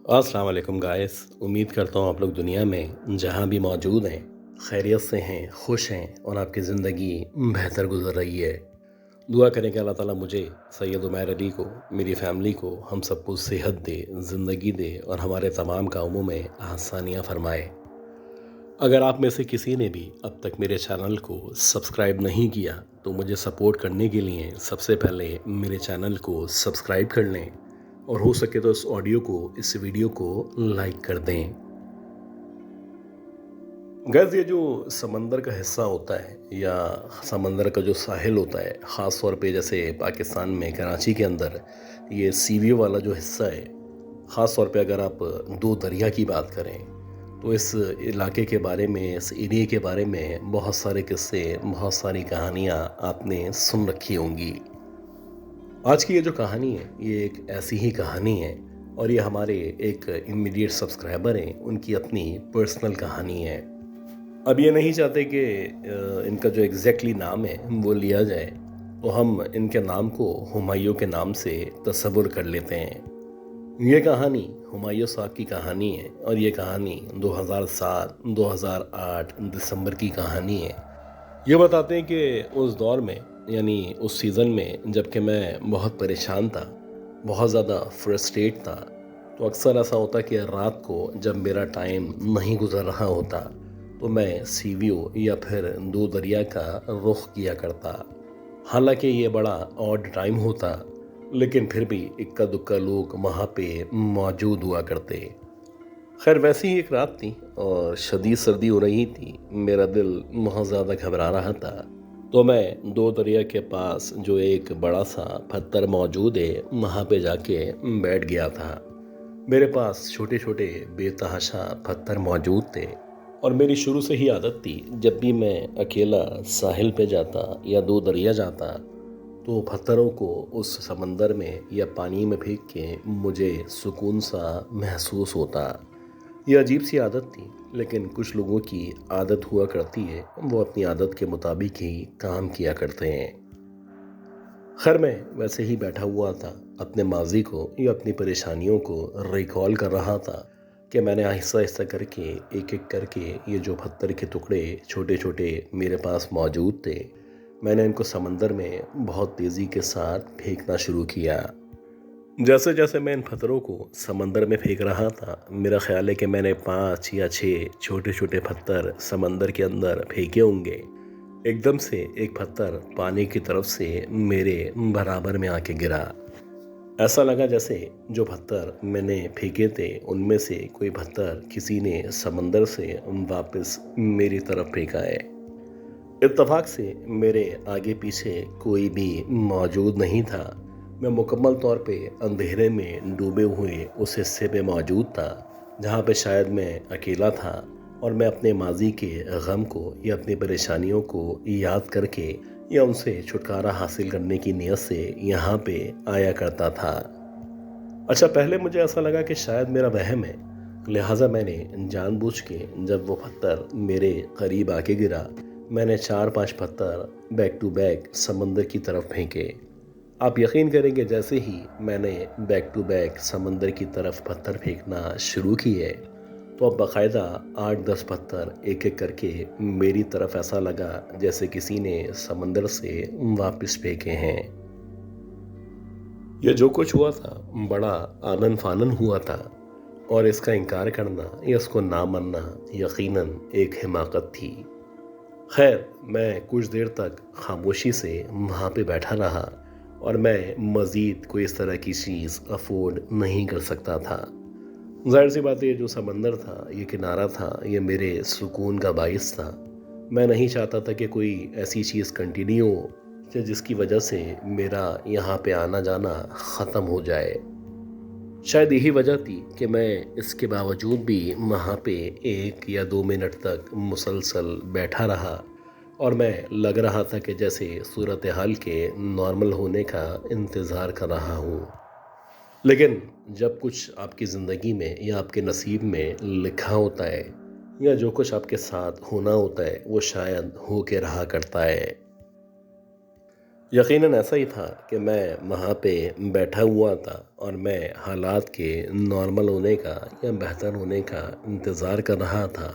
अस्सलाम वालेकुम गाइस। उम्मीद करता हूँ आप लोग दुनिया में जहाँ भी मौजूद हैं खैरियत से हैं, खुश हैं और आपकी ज़िंदगी बेहतर गुजर रही है। दुआ करें कि अल्लाह ताला मुझे, सैयद उमैर अली को, मेरी फ़ैमिली को, हम सबको सेहत दे, ज़िंदगी दे और हमारे तमाम कामों में आसानियाँ फरमाए। अगर आप में से किसी ने भी अब तक मेरे चैनल को सब्सक्राइब नहीं किया तो मुझे सपोर्ट करने के लिए सबसे पहले मेरे चैनल को सब्सक्राइब कर लें और हो सके तो इस वीडियो को लाइक कर दें। गैस, ये जो समंदर का हिस्सा होता है या समंदर का जो साहिल होता है, ख़ास तौर पे जैसे पाकिस्तान में कराची के अंदर ये सी व्यू वाला जो हिस्सा है, ख़ास तौर पे अगर आप दो दरिया की बात करें तो इस इलाके के बारे में, इस एरिया के बारे में बहुत सारे किस्से, बहुत सारी कहानियाँ आपने सुन रखी होंगी। आज की ये जो कहानी है ये एक ऐसी ही कहानी है और ये हमारे एक इमीडिएट सब्सक्राइबर हैं, उनकी अपनी पर्सनल कहानी है। अब ये नहीं चाहते कि इनका जो एग्जैक्टली नाम है वो लिया जाए, तो हम इनके नाम को हुमायूं के नाम से तस्वुर कर लेते हैं। ये कहानी हुमायूं साहब की कहानी है और ये कहानी 2007-2008 दिसंबर की कहानी है। ये बताते हैं कि उस दौर में, यानी उस सीज़न में, जबकि मैं बहुत परेशान था, बहुत ज़्यादा फ्रस्ट्रेट था, तो अक्सर ऐसा होता कि रात को जब मेरा टाइम नहीं गुजर रहा होता तो मैं सी व्यू या फिर दो दरिया का रुख किया करता। हालांकि ये बड़ा ऑड टाइम होता, लेकिन फिर भी इक्का दुक्का लोग वहाँ पे मौजूद हुआ करते। खैर, वैसी ही एक रात थी और शदीद सर्दी हो रही थी। मेरा दिल बहुत ज़्यादा घबरा रहा था, तो मैं दो दरिया के पास जो एक बड़ा सा पत्थर मौजूद है वहाँ पे जाके बैठ गया था। मेरे पास छोटे छोटे बेतहाशा पत्थर मौजूद थे और मेरी शुरू से ही आदत थी, जब भी मैं अकेला साहिल पे जाता या दो दरिया जाता तो पत्थरों को उस समंदर में या पानी में फेंक के मुझे सुकून सा महसूस होता। ये अजीब सी आदत थी, लेकिन कुछ लोगों की आदत हुआ करती है, वो अपनी आदत के मुताबिक ही काम किया करते हैं। खैर, मैं वैसे ही बैठा हुआ था, अपने माजी को या अपनी परेशानियों को रिकॉल कर रहा था कि मैंने आहिस्ता आहिस्ता करके, एक एक करके ये जो पत्थर के टुकड़े छोटे छोटे मेरे पास मौजूद थे, मैंने इनको समंदर में बहुत तेज़ी के साथ फेंकना शुरू किया। जैसे जैसे मैं इन पत्थरों को समंदर में फेंक रहा था, मेरा ख्याल है कि मैंने 5 या 6 छोटे छोटे पत्थर समंदर के अंदर फेंके होंगे। एकदम से एक पत्थर पानी की तरफ से मेरे बराबर में आके गिरा। ऐसा लगा जैसे जो पत्थर मैंने फेंके थे उनमें से कोई पत्थर किसी ने समंदर से वापस मेरी तरफ फेंका है। इत्तेफाक से मेरे आगे पीछे कोई भी मौजूद नहीं था। मैं मुकम्मल तौर पे अंधेरे में डूबे हुए उस हिस्से पे मौजूद था जहाँ पे शायद मैं अकेला था और मैं अपने माजी के गम को या अपनी परेशानियों को याद करके या उनसे छुटकारा हासिल करने की नीयत से यहाँ पे आया करता था। अच्छा, पहले मुझे ऐसा लगा कि शायद मेरा वहम है, लिहाजा मैंने जानबूझ के, जब वो पत्थर मेरे करीब आके गिरा, मैंने 4-5 पत्थर बैक टू बैक समंदर की तरफ फेंके। आप यकीन करेंगे, जैसे ही मैंने बैक टू बैक समंदर की तरफ पत्थर फेंकना शुरू किए तो अब बाकायदा 8-10 पत्थर एक एक करके मेरी तरफ, ऐसा लगा जैसे किसी ने समंदर से वापस फेंके हैं। ये जो कुछ हुआ था बड़ा आनन फानन हुआ था और इसका इनकार करना या इसको ना मानना यकीनन एक हिमाकत थी। खैर, मैं कुछ देर तक खामोशी से वहाँ पे बैठा रहा और मैं मज़ीद कोई इस तरह की चीज़ अफोर्ड नहीं कर सकता था। ज़ाहिर सी बात है, ये जो समंदर था, ये किनारा था, ये मेरे सुकून का बाइस था। मैं नहीं चाहता था कि कोई ऐसी चीज़ कंटिन्यू हो कि जिसकी वजह से मेरा यहाँ पे आना जाना ख़त्म हो जाए। शायद यही वजह थी कि मैं इसके बावजूद भी वहाँ पे 1 या 2 मिनट तक मुसलसल बैठा रहा और मैं लग रहा था कि जैसे सूरत हाल के नॉर्मल होने का इंतज़ार कर रहा हूँ। लेकिन जब कुछ आपकी ज़िंदगी में या आपके नसीब में लिखा होता है या जो कुछ आपके साथ होना होता है वो शायद हो के रहा करता है। यकीनन ऐसा ही था कि मैं वहाँ पे बैठा हुआ था और मैं हालात के नॉर्मल होने का या बेहतर होने का इंतज़ार कर रहा था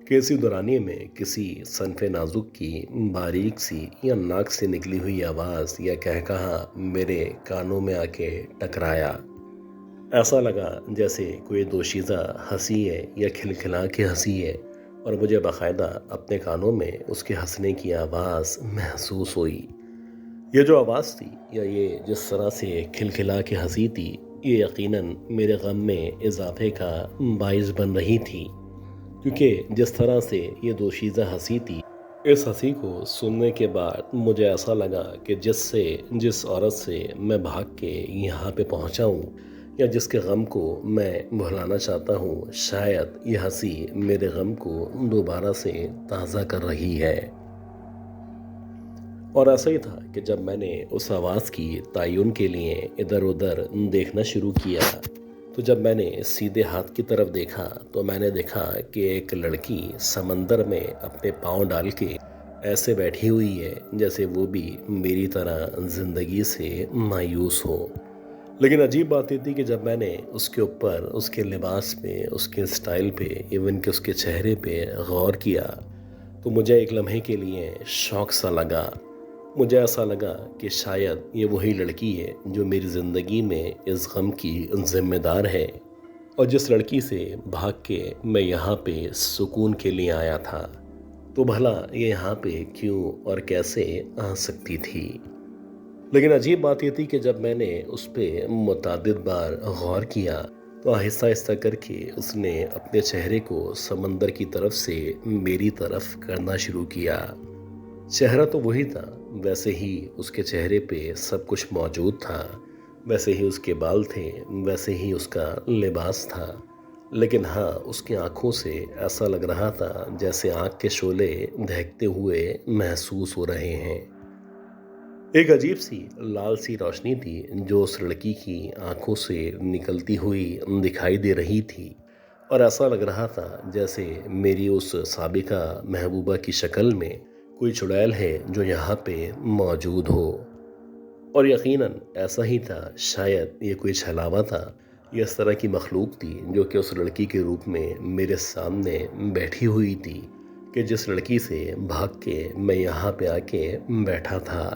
कि इसी दौरानिए में किसी सनफ़े नाजुक की बारीक सी या नाक से निकली हुई आवाज़ या कहकहा मेरे कानों में आके टकराया। ऐसा लगा जैसे कोई दोशीज़ा हंसी है या खिलखिला के हंसी है और मुझे बाकायदा अपने कानों में उसके हंसने की आवाज़ महसूस हुई। ये जो आवाज़ थी या ये जिस तरह से खिलखिला के हंसी थी, ये यकीनन मेरे गम में इजाफे का बाइस बन रही थी, क्योंकि जिस तरह से ये दोशीज़ा हंसी थी, इस हंसी को सुनने के बाद मुझे ऐसा लगा कि जिस औरत से मैं भाग के यहाँ पे पहुँचा हूँ या जिसके गम को मैं भुलाना चाहता हूँ, शायद ये हंसी मेरे गम को दोबारा से ताज़ा कर रही है। और ऐसा ही था कि जब मैंने उस आवाज़ की तयन के लिए इधर उधर देखना शुरू किया, तो जब मैंने सीधे हाथ की तरफ देखा तो मैंने देखा कि एक लड़की समंदर में अपने पाँव डाल के ऐसे बैठी हुई है जैसे वो भी मेरी तरह ज़िंदगी से मायूस हो। लेकिन अजीब बात ये थी कि जब मैंने उसके ऊपर, उसके लिबास पे, उसके स्टाइल पे, इवन कि उसके चेहरे पे गौर किया, तो मुझे एक लम्हे के लिए शौक सा लगा। मुझे ऐसा लगा कि शायद ये वही लड़की है जो मेरी ज़िंदगी में इस गम की ज़िम्मेदार है और जिस लड़की से भाग के मैं यहाँ पे सुकून के लिए आया था। तो भला ये यहाँ पे क्यों और कैसे आ सकती थी? लेकिन अजीब बात ये थी कि जब मैंने उस पर मुतअद्दिद बार गौर किया, तो आहिस्ता आहिस्ता करके उसने अपने चेहरे को समंदर की तरफ से मेरी तरफ करना शुरू किया। चेहरा तो वही था, वैसे ही उसके चेहरे पे सब कुछ मौजूद था, वैसे ही उसके बाल थे, वैसे ही उसका लिबास था। लेकिन हाँ, उसकी आंखों से ऐसा लग रहा था जैसे आंख के शोले दहकते हुए महसूस हो रहे हैं। एक अजीब सी लाल सी रोशनी थी जो उस लड़की की आंखों से निकलती हुई दिखाई दे रही थी और ऐसा लग रहा था जैसे मेरी उस साबिका महबूबा की शक्ल में कोई चुड़ैल है जो यहाँ पे मौजूद हो। और यकीनन ऐसा ही था, शायद ये कोई छलावा था, ये इस तरह की मखलूक थी जो कि उस लड़की के रूप में मेरे सामने बैठी हुई थी, कि जिस लड़की से भाग के मैं यहाँ पे आके बैठा था।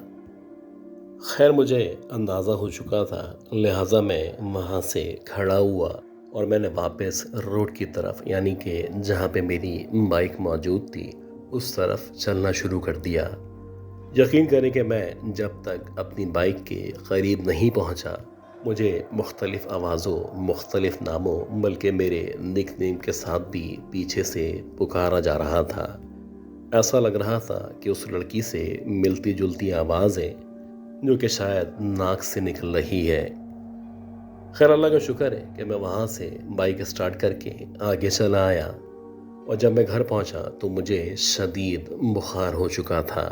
खैर, मुझे अंदाज़ा हो चुका था, लिहाजा मैं वहाँ से खड़ा हुआ और मैंने वापस रोड की तरफ, यानी कि जहाँ पे मेरी बाइक मौजूद थी, उस तरफ चलना शुरू कर दिया। यकीन करें कि मैं जब तक अपनी बाइक के करीब नहीं पहुँचा, मुझे मुख्तलिफ़ आवाज़ों, मुख्तलिफ़ नामों, बल्कि मेरे निकनेम के साथ भी पीछे से पुकारा जा रहा था। ऐसा लग रहा था कि उस लड़की से मिलती जुलती आवाज़ें जो कि शायद नाक से निकल रही है। खैर, अल्लाह का शुक्र है कि मैं वहाँ से बाइक स्टार्ट करके आगे चला आया और जब मैं घर पहुँचा तो मुझे शदीद बुखार हो चुका था।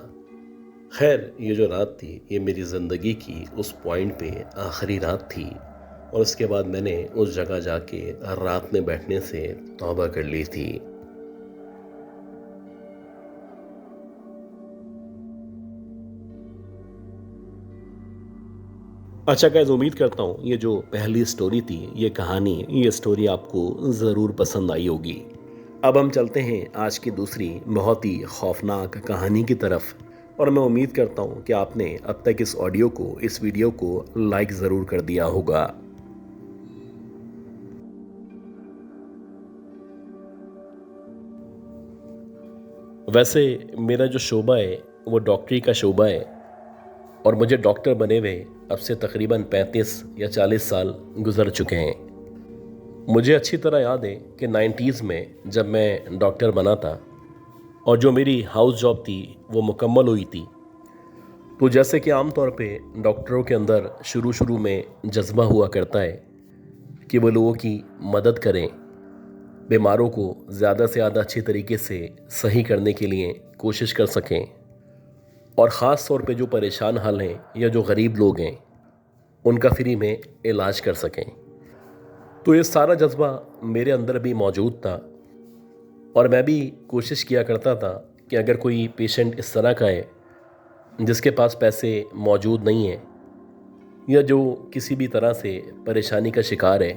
खैर, ये जो रात थी ये मेरी ज़िंदगी की उस पॉइंट पे आखिरी रात थी और उसके बाद मैंने उस जगह जाके रात में बैठने से तौबा कर ली थी। अच्छा गाइस, उम्मीद करता हूँ ये जो पहली स्टोरी थी, ये कहानी, ये स्टोरी आपको ज़रूर पसंद आई होगी। अब हम चलते हैं आज की दूसरी बहुत ही खौफनाक कहानी की तरफ और मैं उम्मीद करता हूँ कि आपने अब तक इस वीडियो को लाइक ज़रूर कर दिया होगा। वैसे मेरा जो शोबा है वो डॉक्टरी का शोबा है और मुझे डॉक्टर बने हुए अब से तकरीबन 35 या 40 साल गुजर चुके हैं। मुझे अच्छी तरह याद है कि 90s में जब मैं डॉक्टर बना था और जो मेरी हाउस जॉब थी वो मुकम्मल हुई थी, तो जैसे कि आम तौर पे डॉक्टरों के अंदर शुरू शुरू में जज्बा हुआ करता है कि वो लोगों की मदद करें, बीमारों को ज़्यादा से ज़्यादा अच्छी तरीके से सही करने के लिए कोशिश कर सकें और ख़ास तौर पे जो परेशान हाल हैं या जो गरीब लोग हैं उनका फ्री में इलाज कर सकें। तो ये सारा जज्बा मेरे अंदर भी मौजूद था और मैं भी कोशिश किया करता था कि अगर कोई पेशेंट इस तरह का है जिसके पास पैसे मौजूद नहीं हैं या जो किसी भी तरह से परेशानी का शिकार है,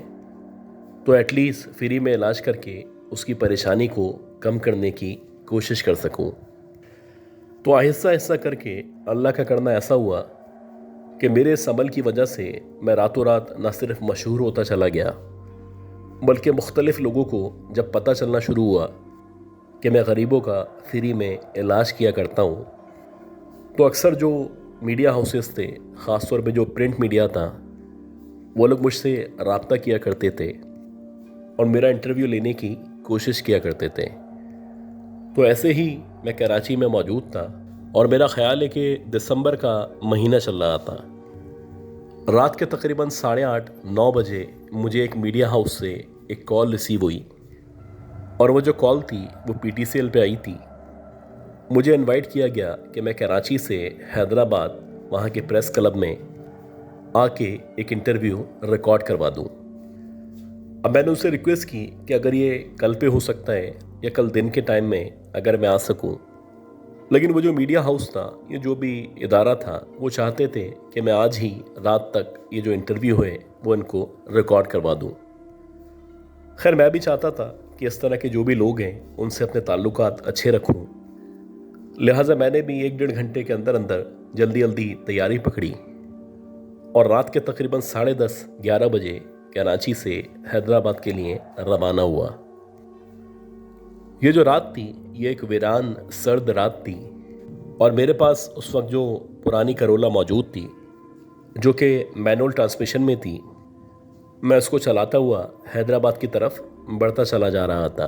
तो एटलीस्ट फ्री में इलाज करके उसकी परेशानी को कम करने की कोशिश कर सकूं। तो आहिस्ता आहिस्ता करके अल्लाह का करना ऐसा हुआ कि मेरे इस अमल की वजह से मैं रातों रात न सिर्फ मशहूर होता चला गया, बल्कि मुख्तलिफ़ लोगों को जब पता चलना शुरू हुआ कि मैं गरीबों का फ्री में इलाज किया करता हूँ, तो अक्सर जो मीडिया हाउसेस थे, ख़ास तौर पे जो प्रिंट मीडिया था, वो लोग मुझसे रब्ता किया करते थे और मेरा इंटरव्यू लेने की कोशिश किया करते थे। तो ऐसे ही मैं कराची में मौजूद था और मेरा ख़्याल है कि दिसंबर का महीना चल रहा था। रात के तकरीबन 8:30-9 बजे मुझे एक मीडिया हाउस से एक कॉल रिसीव हुई और वो जो कॉल थी वो PTCL पे आई थी। मुझे इनवाइट किया गया कि मैं कराची से हैदराबाद वहाँ के प्रेस क्लब में आके एक इंटरव्यू रिकॉर्ड करवा दूँ। अब मैंने उससे रिक्वेस्ट की कि अगर ये कल पे हो सकता है या कल दिन के टाइम में अगर मैं आ सकूं, लेकिन वो जो मीडिया हाउस था, ये जो भी इदारा था, वो चाहते थे कि मैं आज ही रात तक ये जो इंटरव्यू है वो इनको रिकॉर्ड करवा दूं। खैर, मैं भी चाहता था कि इस तरह के जो भी लोग हैं उनसे अपने ताल्लुकात अच्छे रखूं, लिहाजा मैंने भी 1-1.5 घंटे के अंदर अंदर जल्दी जल्दी तैयारी पकड़ी और रात के तकरीबन 10:30-11 बजे कराची से हैदराबाद के लिए रवाना हुआ। ये जो रात थी, ये एक वीरान सर्द रात थी और मेरे पास उस वक्त जो पुरानी करोला मौजूद थी, जो कि मैनुअल ट्रांसमिशन में थी, मैं उसको चलाता हुआ हैदराबाद की तरफ बढ़ता चला जा रहा था।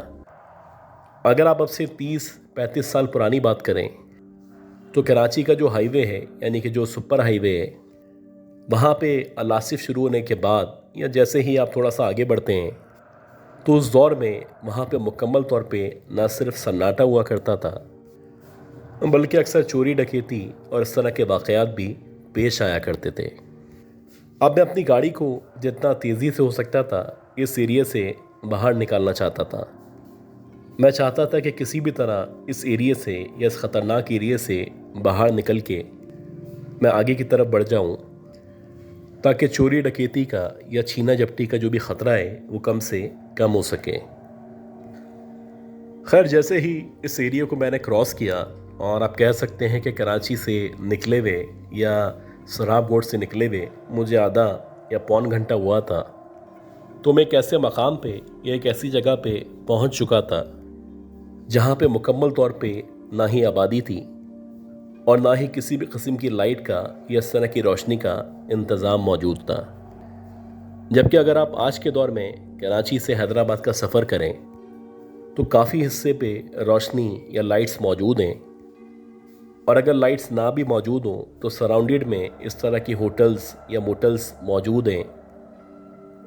अगर आप अब से 30-35 साल पुरानी बात करें तो कराची का जो हाईवे है, यानी कि जो सुपर हाईवे है, वहाँ पे अलासिफ शुरू होने के बाद या जैसे ही आप थोड़ा सा आगे बढ़ते हैं, तो उस दौर में वहाँ पे मुकम्मल तौर पे ना सिर्फ सन्नाटा हुआ करता था, बल्कि अक्सर चोरी डकैती और इस तरह के वाक़यात भी पेश आया करते थे। अब मैं अपनी गाड़ी को जितना तेज़ी से हो सकता था इस एरिया से बाहर निकालना चाहता था। मैं चाहता था कि किसी भी तरह इस एरिया से या इस ख़तरनाक एरिया से बाहर निकल के मैं आगे की तरफ बढ़ जाऊँ, ताकि चोरी डकैती का या छीना झपटी का जो भी ख़तरा है वो कम से कम हो सके। खैर, जैसे ही इस एरिया को मैंने क्रॉस किया और आप कह सकते हैं कि कराची से निकले हुए या सराब गोड से निकले हुए मुझे आधा या पौन घंटा हुआ था, तो मैं एक ऐसे मकाम पे या एक ऐसी जगह पे पहुंच चुका था जहां पे मुकम्मल तौर पे ना ही आबादी थी और ना ही किसी भी किस्म की लाइट का या इस तरह की रोशनी का इंतज़ाम मौजूद था। जबकि अगर आप आज के दौर में कराची से हैदराबाद का सफ़र करें तो काफ़ी हिस्से पे रोशनी या लाइट्स मौजूद हैं, और अगर लाइट्स ना भी मौजूद हों तो सराउंडेड में इस तरह की होटल्स या मोटल्स मौजूद हैं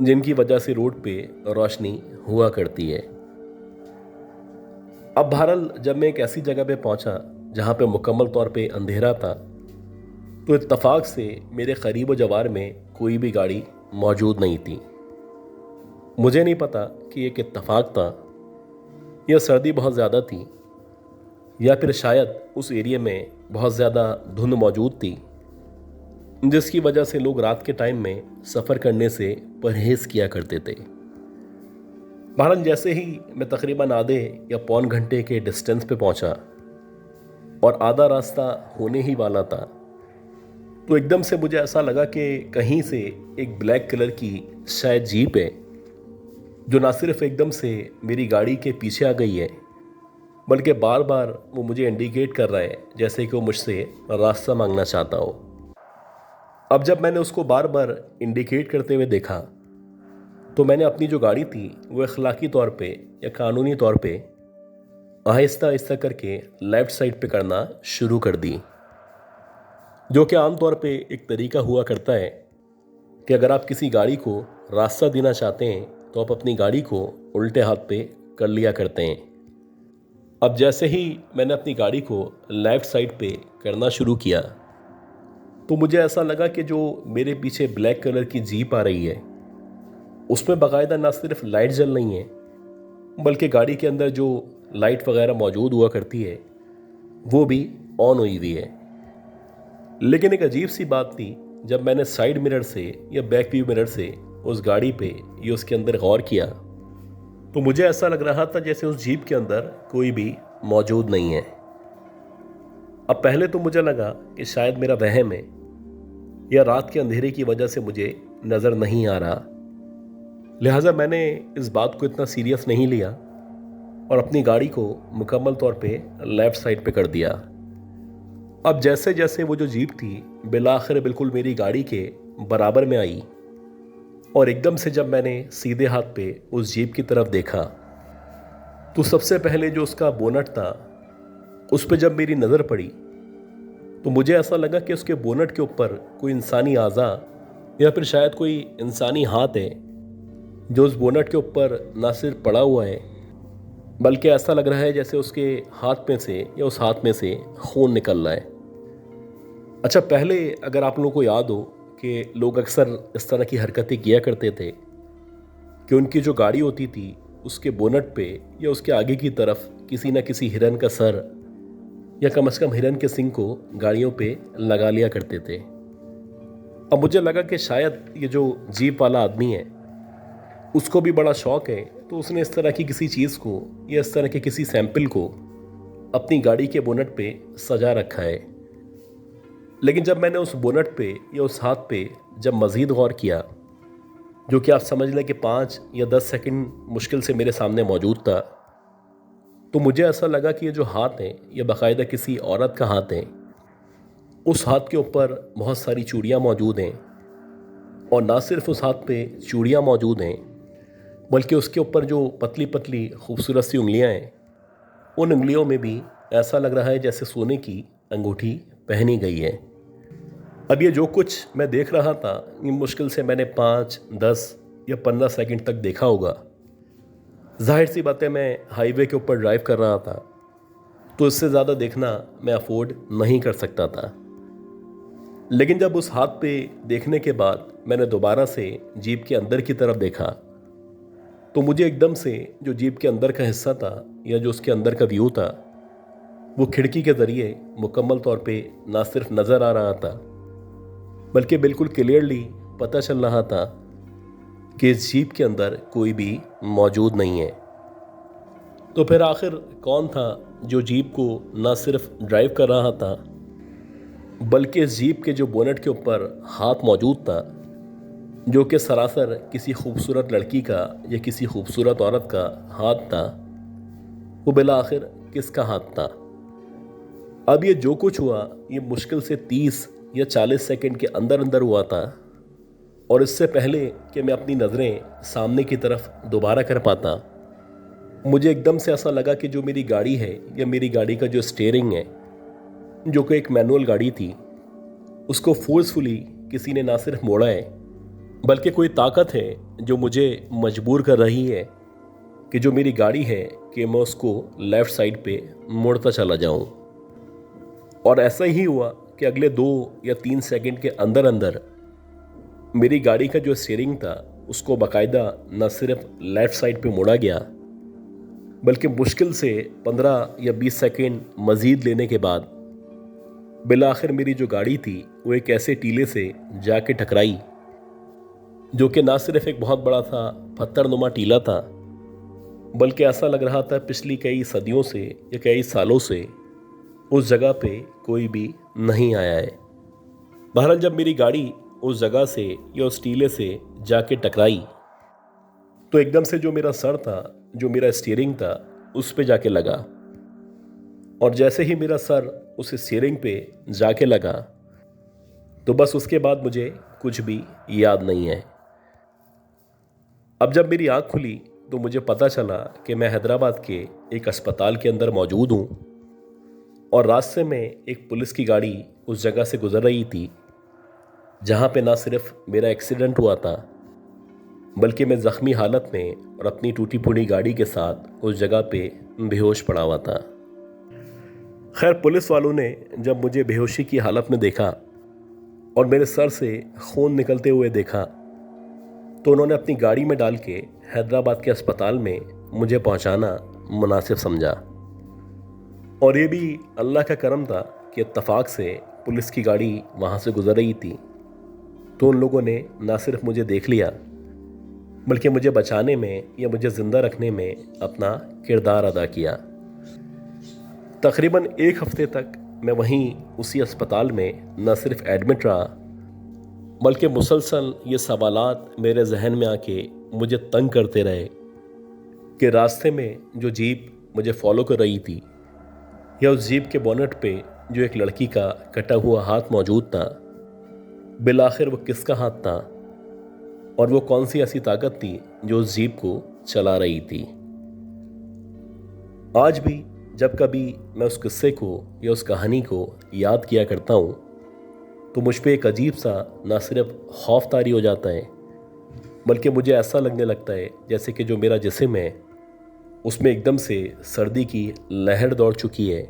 जिनकी वजह से रोड पे रोशनी हुआ करती है। अब बहरहाल, जब मैं एक ऐसी जगह पे पहुंचा जहां पे मुकम्मल तौर पे अंधेरा था, तो इत्तफाक से मेरे करीब व जवार में कोई भी गाड़ी मौजूद नहीं थी। मुझे नहीं पता कि एक इत्तफाक था या सर्दी बहुत ज़्यादा थी या फिर शायद उस एरिया में बहुत ज़्यादा धुंध मौजूद थी, जिसकी वजह से लोग रात के टाइम में सफ़र करने से परहेज़ किया करते थे। बहरहाल, जैसे ही मैं तकरीबन आधे या पौन घंटे के डिस्टेंस पे पहुंचा और आधा रास्ता होने ही वाला था, तो एकदम से मुझे ऐसा लगा कि कहीं से एक ब्लैक कलर की शायद जीप है, जो ना सिर्फ एकदम से मेरी गाड़ी के पीछे आ गई है, बल्कि बार बार वो मुझे इंडिकेट कर रहा है जैसे कि वो मुझसे रास्ता मांगना चाहता हो। अब जब मैंने उसको बार बार इंडिकेट करते हुए देखा, तो मैंने अपनी जो गाड़ी थी वो अखलाकी तौर पे या कानूनी तौर पे आहिस्ता आहिस्ता करके लेफ़्ट साइड पे करना शुरू कर दी, जो कि आम तौर पे एक तरीका हुआ करता है कि अगर आप किसी गाड़ी को रास्ता देना चाहते हैं तो आप अपनी गाड़ी को उल्टे हाथ पे कर लिया करते हैं। अब जैसे ही मैंने अपनी गाड़ी को लेफ़्ट साइड पे करना शुरू किया, तो मुझे ऐसा लगा कि जो मेरे पीछे ब्लैक कलर की जीप आ रही है उसमें बाकायदा ना सिर्फ लाइट जल रही है, बल्कि गाड़ी के अंदर जो लाइट वगैरह मौजूद हुआ करती है वो भी ऑन हुई हुई है। लेकिन एक अजीब सी बात थी, जब मैंने साइड मिरर से या बैक व्यू मिरर से उस गाड़ी पे या उसके अंदर गौर किया, तो मुझे ऐसा लग रहा था जैसे उस जीप के अंदर कोई भी मौजूद नहीं है। अब पहले तो मुझे लगा कि शायद मेरा वहम है या रात के अंधेरे की वजह से मुझे नज़र नहीं आ रहा। लिहाजा मैंने इस बात को इतना सीरियस नहीं लिया और अपनी गाड़ी को मुकम्मल तौर पे लेफ़्ट साइड पे कर दिया। अब जैसे जैसे वो जो जीप थी बिलाखिर बिल्कुल मेरी गाड़ी के बराबर में आई और एकदम से जब मैंने सीधे हाथ पे उस जीप की तरफ देखा, तो सबसे पहले जो उसका बोनट था उस पे जब मेरी नज़र पड़ी, तो मुझे ऐसा लगा कि उसके बोनट के ऊपर कोई इंसानी आज़ा या फिर शायद कोई इंसानी हाथ है जो उस बोनट के ऊपर ना सिर्फ पड़ा हुआ है, बल्कि ऐसा लग रहा है जैसे उसके हाथ में से या उस हाथ में से खून निकल रहा है। अच्छा, पहले अगर आप लोगों को याद हो कि लोग अक्सर इस तरह की हरकतें किया करते थे कि उनकी जो गाड़ी होती थी उसके बोनट पे या उसके आगे की तरफ किसी न किसी हिरन का सर या कम से कम हिरन के सिंग को गाड़ियों पे लगा लिया करते थे। अब मुझे लगा कि शायद ये जो जीप वाला आदमी है उसको भी बड़ा शौक है, तो उसने इस तरह की किसी चीज़ को या इस तरह के किसी सैंपल को अपनी गाड़ी के बोनट पे सजा रखा है। लेकिन जब मैंने उस बोनट पे या उस हाथ पे जब मज़ीद गौर किया, जो कि आप समझ लें कि 5 या 10 सेकंड मुश्किल से मेरे सामने मौजूद था, तो मुझे ऐसा लगा कि ये जो हाथ है ये बाकायदा किसी औरत का हाथ है। उस हाथ के ऊपर बहुत सारी चूड़ियाँ मौजूद हैं और ना सिर्फ उस हाथ पे चूड़ियाँ मौजूद हैं, बल्कि उसके ऊपर जो पतली पतली खूबसूरत सी उंगलियाँ हैं, उन उंगलियों में भी ऐसा लग रहा है जैसे सोने की अंगूठी पहनी गई है। अब ये जो कुछ मैं देख रहा था ये मुश्किल से मैंने 5, 10 या 15 सेकंड तक देखा होगा। जाहिर सी बात है, मैं हाईवे के ऊपर ड्राइव कर रहा था, तो इससे ज़्यादा देखना मैं अफोर्ड नहीं कर सकता था। लेकिन जब उस हाथ पे देखने के बाद मैंने दोबारा से जीप के अंदर की तरफ देखा, तो मुझे एकदम से जो जीप के अंदर का हिस्सा था या जो उसके अंदर का व्यू था वो खिड़की के ज़रिए मुकम्मल तौर पे ना सिर्फ नज़र आ रहा था, बल्कि बिल्कुल क्लियरली पता चल रहा था कि इस जीप के अंदर कोई भी मौजूद नहीं है। तो फिर आखिर कौन था जो जीप को ना सिर्फ ड्राइव कर रहा था, बल्कि इस जीप के जो बोनट के ऊपर हाथ मौजूद था, जो कि सरासर किसी खूबसूरत लड़की का या किसी खूबसूरत औरत का हाथ था, वो बिला आखिर किसका हाथ था? अब ये जो कुछ हुआ ये मुश्किल से 30 या 40 सेकंड के अंदर अंदर हुआ था, और इससे पहले कि मैं अपनी नज़रें सामने की तरफ दोबारा कर पाता, मुझे एकदम से ऐसा लगा कि जो मेरी गाड़ी है या मेरी गाड़ी का जो स्टीयरिंग है, जो कि एक मैनुअल गाड़ी थी, उसको फोर्सफुली किसी ने ना सिर्फ मोड़ा है, बल्कि कोई ताकत है जो मुझे मजबूर कर रही है कि जो मेरी गाड़ी है कि मैं उसको लेफ़्ट साइड पे मोड़ता चला जाऊं। और ऐसा ही हुआ कि अगले 2 या 3 सेकंड के अंदर अंदर मेरी गाड़ी का जो स्टीयरिंग था उसको बाकायदा न सिर्फ लेफ़्ट साइड पे मोड़ा गया, बल्कि मुश्किल से 15 या 20 सेकंड मज़ीद लेने के बाद बिलाखिर मेरी जो गाड़ी थी वो एक ऐसे टीले से जाके टकराई, जो कि ना सिर्फ एक बहुत बड़ा सा पत्थरनुमा टीला था, बल्कि ऐसा लग रहा था पिछली कई सदियों से या कई सालों से उस जगह पे कोई भी नहीं आया है। बहरहाल जब मेरी गाड़ी उस जगह से या उस टीले से जाके टकराई, तो एकदम से जो मेरा सर था, जो मेरा स्टीयरिंग था, उस पे जाके लगा, और जैसे ही मेरा सर उस स्टीयरिंग पे जाके लगा, तो बस उसके बाद मुझे कुछ भी याद नहीं है। अब जब मेरी आँख खुली तो मुझे पता चला कि मैं हैदराबाद के एक अस्पताल के अंदर मौजूद हूँ, और रास्ते में एक पुलिस की गाड़ी उस जगह से गुजर रही थी जहाँ पे ना सिर्फ मेरा एक्सीडेंट हुआ था, बल्कि मैं ज़ख्मी हालत में और अपनी टूटी फूटी गाड़ी के साथ उस जगह पे बेहोश पड़ा हुआ था। खैर, पुलिस वालों ने जब मुझे बेहोशी की हालत में देखा और मेरे सर से खून निकलते हुए देखा, तो उन्होंने अपनी गाड़ी में डाल के हैदराबाद के अस्पताल में मुझे पहुंचाना मुनासिब समझा। और ये भी अल्लाह का करम था कि इत्तफाक से पुलिस की गाड़ी वहाँ से गुजर रही थी तो उन लोगों ने ना सिर्फ मुझे देख लिया बल्कि मुझे बचाने में या मुझे ज़िंदा रखने में अपना किरदार अदा किया। तकरीबन 1 हफ्ते तक मैं वहीं उसी अस्पताल में न सिर्फ एडमिट रहा बल्कि मुसलसल ये सवालात मेरे जहन में आके मुझे तंग करते रहे कि रास्ते में जो जीप मुझे फॉलो कर रही थी या उस जीप के बोनट पे जो एक लड़की का कटा हुआ हाथ मौजूद था, बिलाखिर वो किसका हाथ था और वो कौन सी ऐसी ताकत थी जो उस जीप को चला रही थी। आज भी जब कभी मैं उस किस्से को या उस कहानी को याद किया करता हूँ तो मुझ पे एक अजीब सा ना सिर्फ खौफ तारी हो जाता है बल्कि मुझे ऐसा लगने लगता है जैसे कि जो मेरा जिस्म है उसमें एकदम से सर्दी की लहर दौड़ चुकी है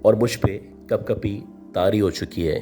और मुझ पे कपकपी तारी हो चुकी है।